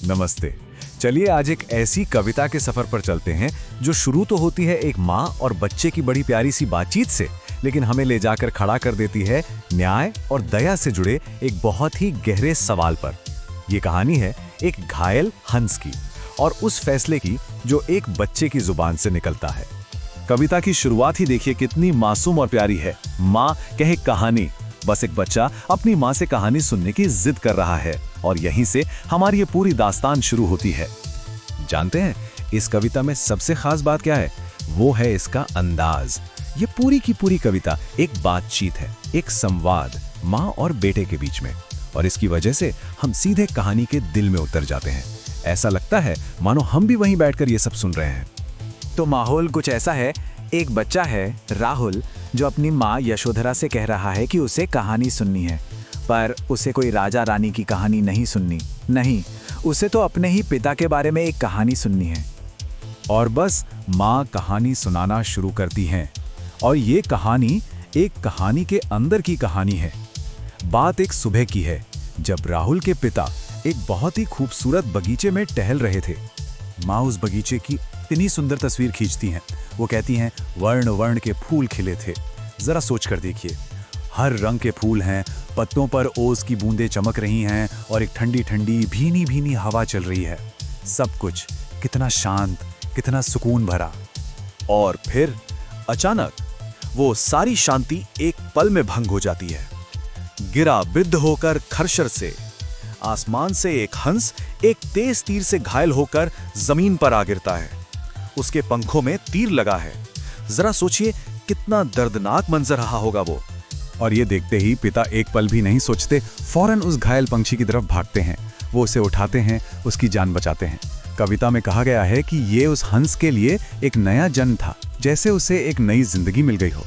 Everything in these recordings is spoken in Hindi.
नमस्ते। चलिए आज एक ऐसी कविता के सफर पर चलते हैं जो शुरू तो होती है एक माँ और बच्चे की बड़ी प्यारी सी बातचीत से, लेकिन हमें ले जाकर खड़ा कर देती है न्याय और दया से जुड़े एक बहुत ही गहरे सवाल पर। ये कहानी है एक घायल हंस की और उस फैसले की जो एक बच्चे की जुबान से निकलता है। कविता की शुरुआत ही देखिए कितनी मासूम और प्यारी है। माँ कहे कहानी। बस एक बच्चा अपनी माँ से कहानी सुनने की जिद कर रहा है और यहीं से हमारी ये पूरी दास्तान शुरू होती है। जानते हैं इस कविता में सबसे खास बात क्या है? वो है इसका अंदाज। ये पूरी की पूरी कविता एक बातचीत है, एक संवाद माँ और बेटे के बीच में, और इसकी वजह से हम सीधे कहानी के दिल में उतर जाते हैं। ऐसा लगता है मानो हम भी वहीं बैठकर ये सब सुन रहे हैं। तो माहौल कुछ ऐसा है, एक बच्चा है राहुल जो अपनी माँ यशोधरा से कह रहा है कि उसे कहानी सुननी है, पर उसे कोई राजा रानी की कहानी नहीं सुननी, नहीं, उसे तो अपने ही पिता के बारे में एक कहानी सुननी है। और बस माँ कहानी सुनाना शुरू करती हैं, और ये कहानी एक कहानी के अंदर की कहानी है। बात एक सुबह की है जब राहुल के पिता एक बहुत ही खूबसूरत बगीचे में टहल रहे थे। माँ उस बगीचे की इतनी सुंदर तस्वीर खींचती हैं। वो कहती हैं वर्ण वर्ण के फूल खिले थे। जरा सोच कर देखिए, हर रंग के फूल हैं, पत्तों पर ओस की बूंदें चमक रही हैं और एक ठंडी ठंडी भीनी भीनी हवा चल रही है। सब कुछ कितना शांत, कितना सुकून भरा। और फिर अचानक वो सारी शांति एक पल में भंग हो जाती है। गिरा बिद्ध होकर खरशर से आसमान से एक हंस एक तेज तीर से घायल होकर जमीन पर आ गिरता है। उसके पंखों में तीर लगा है। जरा सोचिए कितना दर्दनाक मंजर रहा होगा वो। और ये देखते ही पिता एक पल भी नहीं सोचते, फौरन उस घायल पंछी की तरफ भागते हैं। वो उसे उठाते हैं, उसकी जान बचाते हैं। कविता में कहा गया है कि ये उस हंस के लिए एक नया जन्म था, जैसे उसे एक नई जिंदगी मिल गई हो।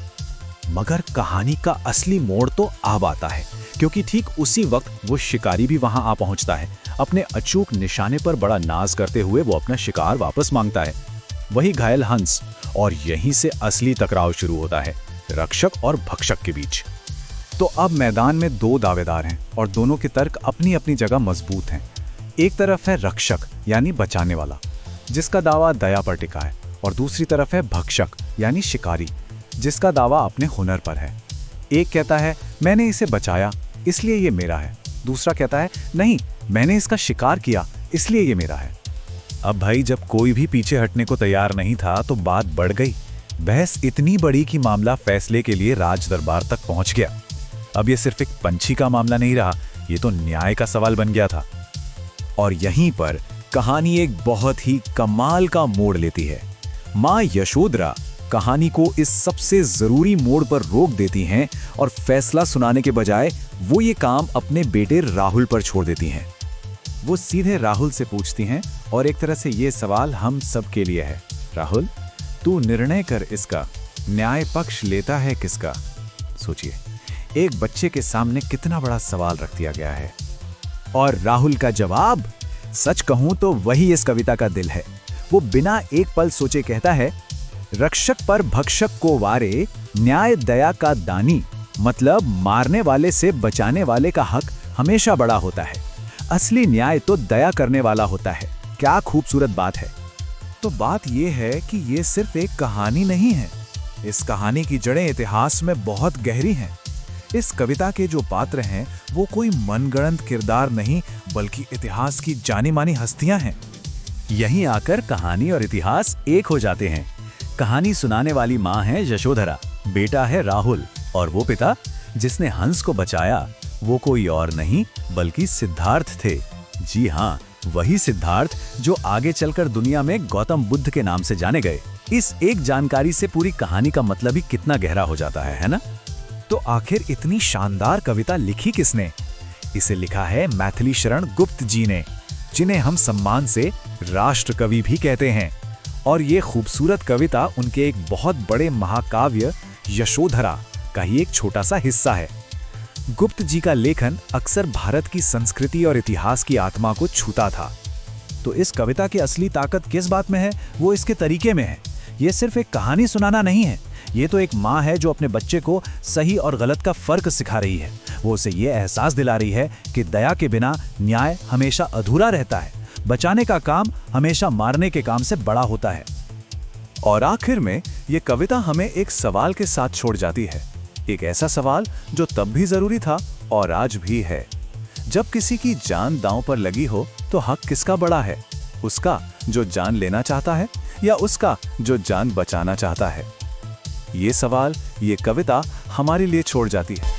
मगर कहानी का असली मोड़ तो अब आता है, क्योंकि ठीक उसी वक्त वो शिकारी भी वहां आ पहुंचता है। अपने अचूक निशाने पर बड़ा नाज करते हुए वो अपना शिकार वापस मांगता है, वही घायल हंस। और यहीं से असली टकराव शुरू होता है, रक्षक और भक्षक के बीच। तो अब मैदान में दो दावेदार हैं और दोनों के तर्क अपनी अपनी जगह मजबूत हैं। एक तरफ है रक्षक यानी बचाने वाला, जिसका दावा दया पर टिका है, और दूसरी तरफ है भक्षक यानी शिकारी, जिसका दावा अपने हुनर पर है। एक कहता है मैंने इसे बचाया इसलिए ये मेरा है, दूसरा कहता है नहीं, मैंने इसका शिकार किया इसलिए ये मेरा है। अब भाई जब कोई भी पीछे हटने को तैयार नहीं था तो बात बढ़ गई। बहस इतनी बड़ी कि मामला फैसले के लिए राज दरबार तक पहुंच गया। अब ये सिर्फ एक पंछी का मामला नहीं रहा, ये तो न्याय का सवाल बन गया था। और यहीं पर कहानी एक बहुत ही कमाल का मोड़ लेती है। माँ यशोधरा कहानी को इस सबसे जरूरी मोड़ पर रोक देती हैं और फैसला सुनाने के बजाय वो ये काम अपने बेटे राहुल पर छोड़ देती हैं। वो सीधे राहुल से पूछती हैं, और एक तरह से ये सवाल हम सब के लिए है, राहुल तू निर्णय कर, इसका न्याय पक्ष लेता है किसका? सोचिए, एक बच्चे के सामने कितना बड़ा सवाल रख दिया गया है। और राहुल का जवाब, सच कहूं तो वही इस कविता का दिल है। वो बिना एक पल सोचे कहता है, रक्षक पर भक्षक को वारे, न्याय दया का दानी। मतलब मारने वाले से बचाने वाले का हक हमेशा बड़ा होता है। असली न्याय तो दया करने वाला होता है। क्या खूबसूरत बात है। तो बात यह है कि ये सिर्फ एक कहानी नहीं है, इस कहानी की जड़ें इतिहास में बहुत गहरी हैं। इस कविता के जो पात्र हैं वो कोई मनगढ़ंत किरदार नहीं, बल्कि इतिहास की जानी मानी हस्तियां हैं। यहीं आकर कहानी और इतिहास एक हो जाते हैं। कहानी सुनाने वाली माँ है यशोधरा, बेटा है राहुल, और वो पिता जिसने हंस को बचाया वो कोई और नहीं बल्कि सिद्धार्थ थे। जी हाँ, वही सिद्धार्थ जो आगे चलकर दुनिया में गौतम बुद्ध के नाम से जाने गए। इस एक जानकारी से पूरी कहानी का मतलब ही कितना गहरा हो जाता है ना? तो आखिर इतनी शानदार कविता लिखी किसने? इसे लिखा है मैथिली शरण गुप्त जी ने, जिन्हें हम सम्मान से राष्ट्र कवि भी कहते हैं। और ये खूबसूरत कविता उनके एक बहुत बड़े महाकाव्य यशोधरा का ही एक छोटा सा हिस्सा है। गुप्त जी का लेखन अक्सर भारत की संस्कृति और इतिहास की आत्मा को छूता था। तो इस कविता की असली ताकत किस बात में है? वो इसके तरीके में है। ये सिर्फ एक कहानी सुनाना नहीं है, ये तो एक माँ है जो अपने बच्चे को सही और गलत का फर्क सिखा रही है। वो उसे ये एहसास दिला रही है कि दया के बिना न्याय हमेशा अधूरा रहता है। बचाने का काम हमेशा मारने के काम से बड़ा होता है। और आखिर में ये कविता हमें एक सवाल के साथ छोड़ जाती है, एक ऐसा सवाल जो तब भी जरूरी था और आज भी है। जब किसी की जान दांव पर लगी हो तो हक किसका बड़ा है, उसका जो जान लेना चाहता है या उसका जो जान बचाना चाहता है? ये सवाल ये कविता हमारे लिए छोड़ जाती है।